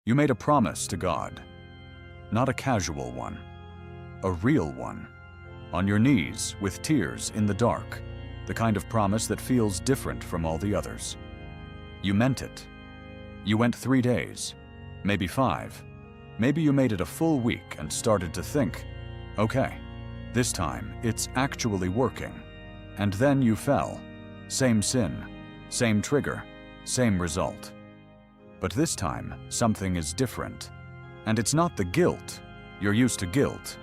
You made a promise to God. Not a casual one. A real one. On your knees, with tears in the dark. The kind of promise that feels different from all the others. You meant it. You went 3 days, maybe 5. Maybe you made it a full week and started to think, okay, this time it's actually working. And then you fell. Same sin, same trigger, same result. But this time, something is different. And it's not the guilt. You're used to guilt.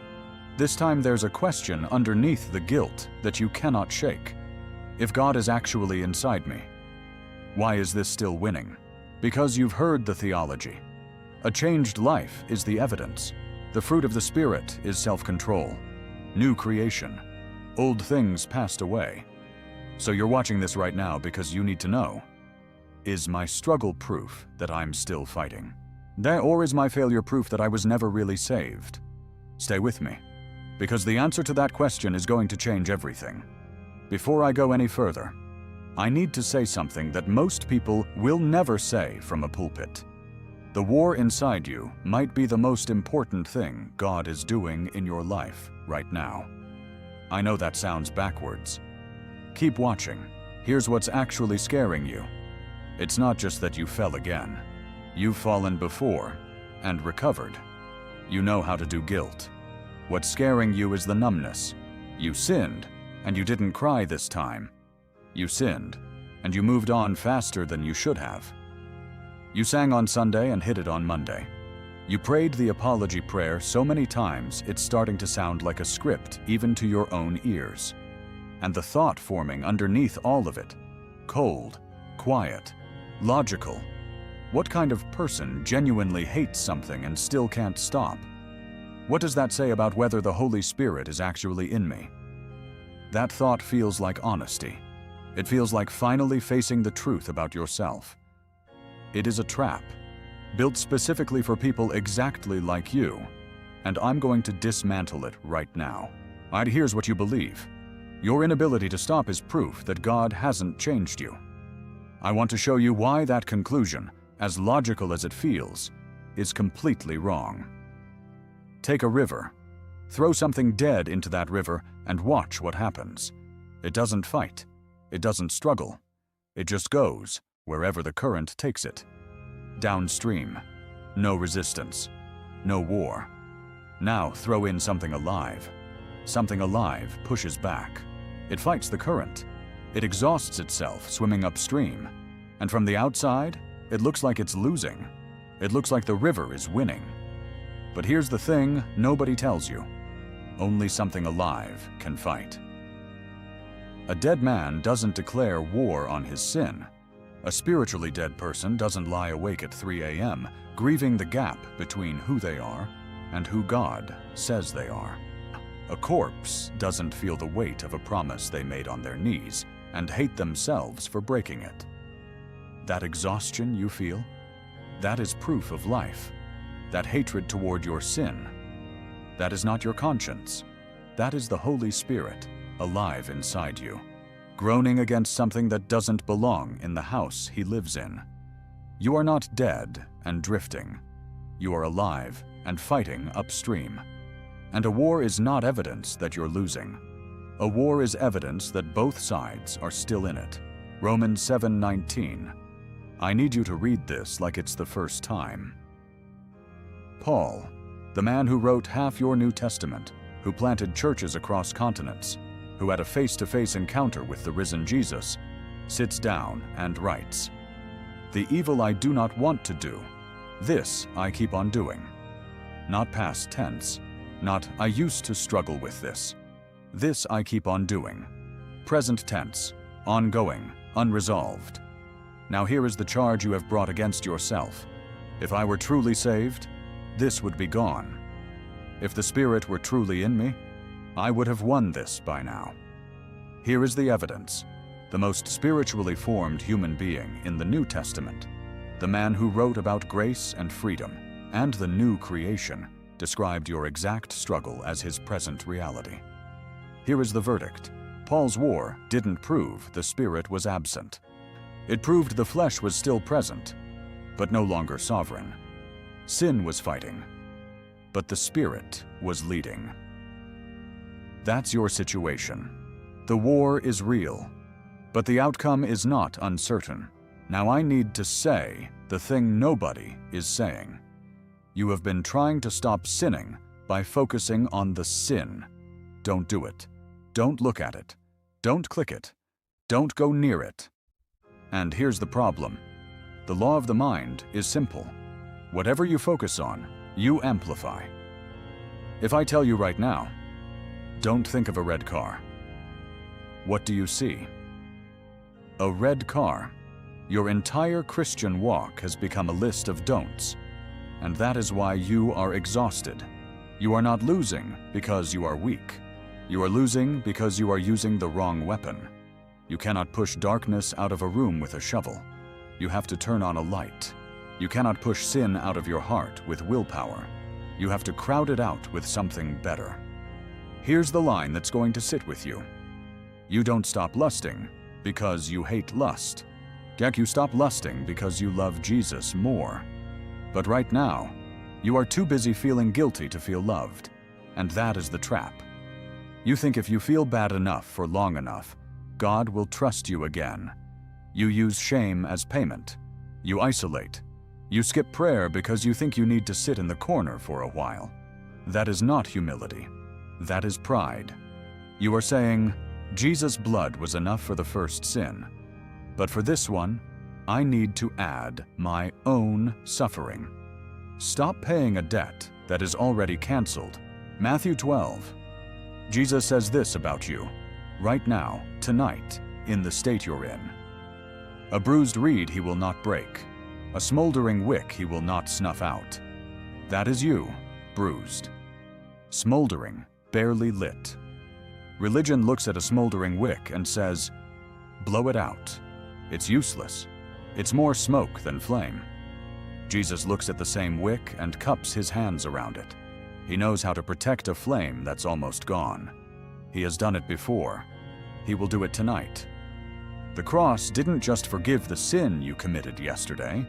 This time there's a question underneath the guilt that you cannot shake. If God is actually inside me, why is this still winning? Because you've heard the theology. A changed life is the evidence. The fruit of the Spirit is self-control. New creation. Old things passed away. So you're watching this right now because you need to know, is my struggle proof that I'm still fighting? Or is my failure proof that I was never really saved? Stay with me, because the answer to that question is going to change everything. Before I go any further, I need to say something that most people will never say from a pulpit. The war inside you might be the most important thing God is doing in your life right now. I know that sounds backwards. Keep watching. Here's what's actually scaring you. It's not just that you fell again. You've fallen before and recovered. You know how to do guilt. What's scaring you is the numbness. You sinned, and you didn't cry this time. You sinned, and you moved on faster than you should have. You sang on Sunday and hit it on Monday. You prayed the apology prayer so many times it's starting to sound like a script even to your own ears. And the thought forming underneath all of it, cold, quiet, logical. What kind of person genuinely hates something and still can't stop? What does that say about whether the Holy Spirit is actually in me? That thought feels like honesty. It feels like finally facing the truth about yourself. It is a trap, built specifically for people exactly like you, and I'm going to dismantle it right now. Here's what you believe. Your inability to stop is proof that God hasn't changed you. I want to show you why that conclusion, as logical as it feels, is completely wrong. Take a river. Throw something dead into that river and watch what happens. It doesn't fight. It doesn't struggle. It just goes wherever the current takes it. Downstream. No resistance. No war. Now throw in something alive. Something alive pushes back. It fights the current. It exhausts itself swimming upstream. And from the outside, it looks like it's losing. It looks like the river is winning. But here's the thing nobody tells you. Only something alive can fight. A dead man doesn't declare war on his sin. A spiritually dead person doesn't lie awake at 3 a.m., grieving the gap between who they are and who God says they are. A corpse doesn't feel the weight of a promise they made on their knees and hate themselves for breaking it. That exhaustion you feel, that is proof of life. That hatred toward your sin, that is not your conscience. That is the Holy Spirit alive inside you, groaning against something that doesn't belong in the house He lives in. You are not dead and drifting. You are alive and fighting upstream. And a war is not evidence that you're losing. A war is evidence that both sides are still in it. Romans 7:19. I need you to read this like it's the first time. Paul, the man who wrote half your New Testament, who planted churches across continents, who had a face-to-face encounter with the risen Jesus, sits down and writes, "The evil I do not want to do, this I keep on doing." Not past tense, not "I used to struggle with this." This I keep on doing. Present tense, ongoing, unresolved. Now here is the charge you have brought against yourself. If I were truly saved, this would be gone. If the Spirit were truly in me, I would have won this by now. Here is the evidence. The most spiritually formed human being in the New Testament, the man who wrote about grace and freedom and the new creation, described your exact struggle as his present reality. Here is the verdict. Paul's war didn't prove the Spirit was absent. It proved the flesh was still present, but no longer sovereign. Sin was fighting, but the Spirit was leading. That's your situation. The war is real, but the outcome is not uncertain. Now I need to say the thing nobody is saying. You have been trying to stop sinning by focusing on the sin. Don't do it. Don't look at it. Don't click it. Don't go near it. And here's the problem. The law of the mind is simple. Whatever you focus on, you amplify. If I tell you right now, don't think of a red car, what do you see? A red car. Your entire Christian walk has become a list of don'ts, and that is why you are exhausted. You are not losing because you are weak. You are losing because you are using the wrong weapon. You cannot push darkness out of a room with a shovel. You have to turn on a light. You cannot push sin out of your heart with willpower. You have to crowd it out with something better. Here's the line that's going to sit with you. You don't stop lusting because you hate lust. You stop lusting because you love Jesus more. But right now, you are too busy feeling guilty to feel loved, and that is the trap. You think if you feel bad enough for long enough, God will trust you again. You use shame as payment. You isolate. You skip prayer because you think you need to sit in the corner for a while. That is not humility. That is pride. You are saying, Jesus' blood was enough for the first sin, but for this one, I need to add my own suffering. Stop paying a debt that is already canceled. Matthew 12. Jesus says this about you, right now, tonight, in the state you're in. A bruised reed he will not break. A smoldering wick he will not snuff out. That is you, bruised. Smoldering, barely lit. Religion looks at a smoldering wick and says, blow it out. It's useless. It's more smoke than flame. Jesus looks at the same wick and cups his hands around it. He knows how to protect a flame that's almost gone. He has done it before. He will do it tonight. The cross didn't just forgive the sin you committed yesterday.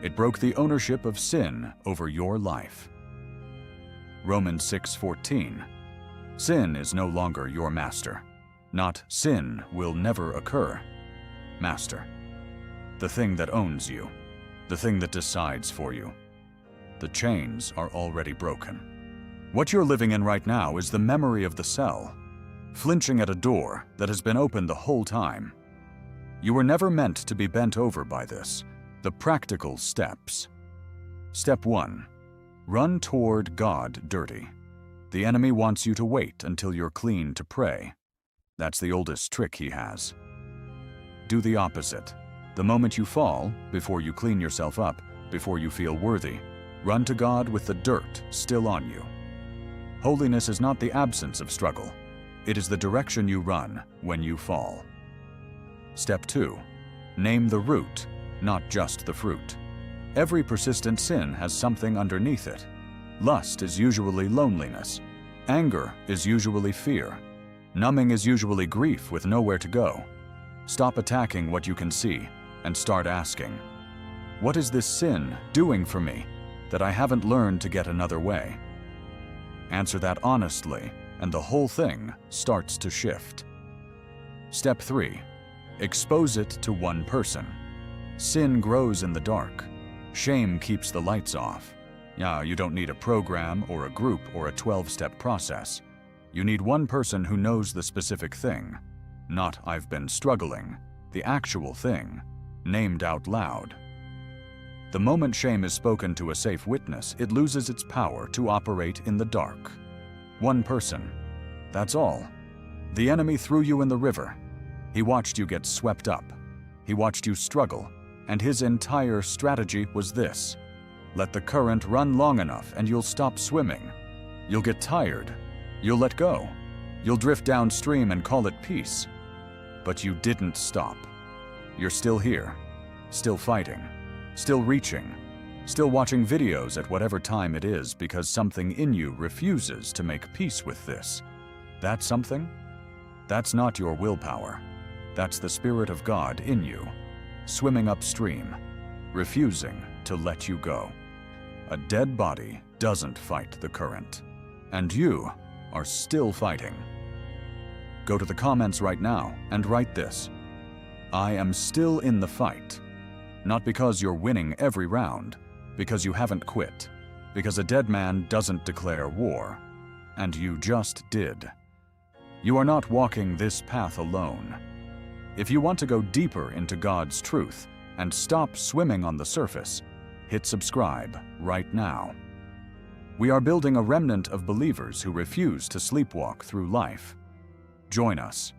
It broke the ownership of sin over your life. Romans 6:14. Sin is no longer your master. Not sin will never occur. Master. The thing that owns you. The thing that decides for you. The chains are already broken. What you're living in right now is the memory of the cell, flinching at a door that has been open the whole time. You were never meant to be bent over by this. The practical steps. Step 1. Run toward God dirty. The enemy wants you to wait until you're clean to pray. That's the oldest trick he has. Do the opposite. The moment you fall, before you clean yourself up, before you feel worthy, run to God with the dirt still on you. Holiness is not the absence of struggle. It is the direction you run when you fall. Step 2. Name the root, not just the fruit. Every persistent sin has something underneath it. Lust is usually loneliness. Anger is usually fear. Numbing is usually grief with nowhere to go. Stop attacking what you can see and start asking, what is this sin doing for me that I haven't learned to get another way? Answer that honestly, and the whole thing starts to shift. Step 3. Expose it to one person. Sin grows in the dark. Shame keeps the lights off. You don't need a program or a group or a 12-step process. You need one person who knows the specific thing. Not I've been struggling, the actual thing, named out loud. The moment shame is spoken to a safe witness, it loses its power to operate in the dark. One person. That's all. The enemy threw you in the river. He watched you get swept up. He watched you struggle, and his entire strategy was this. Let the current run long enough and you'll stop swimming. You'll get tired. You'll let go. You'll drift downstream and call it peace. But you didn't stop. You're still here, still fighting, still reaching, still watching videos at whatever time it is because something in you refuses to make peace with this. That something? That's not your willpower. That's the Spirit of God in you, swimming upstream, refusing to let you go. A dead body doesn't fight the current, and you are still fighting. Go to the comments right now and write this: I am still in the fight. Not because you're winning every round, because you haven't quit, because a dead man doesn't declare war, and you just did. You are not walking this path alone. If you want to go deeper into God's truth and stop swimming on the surface, hit subscribe right now. We are building a remnant of believers who refuse to sleepwalk through life. Join us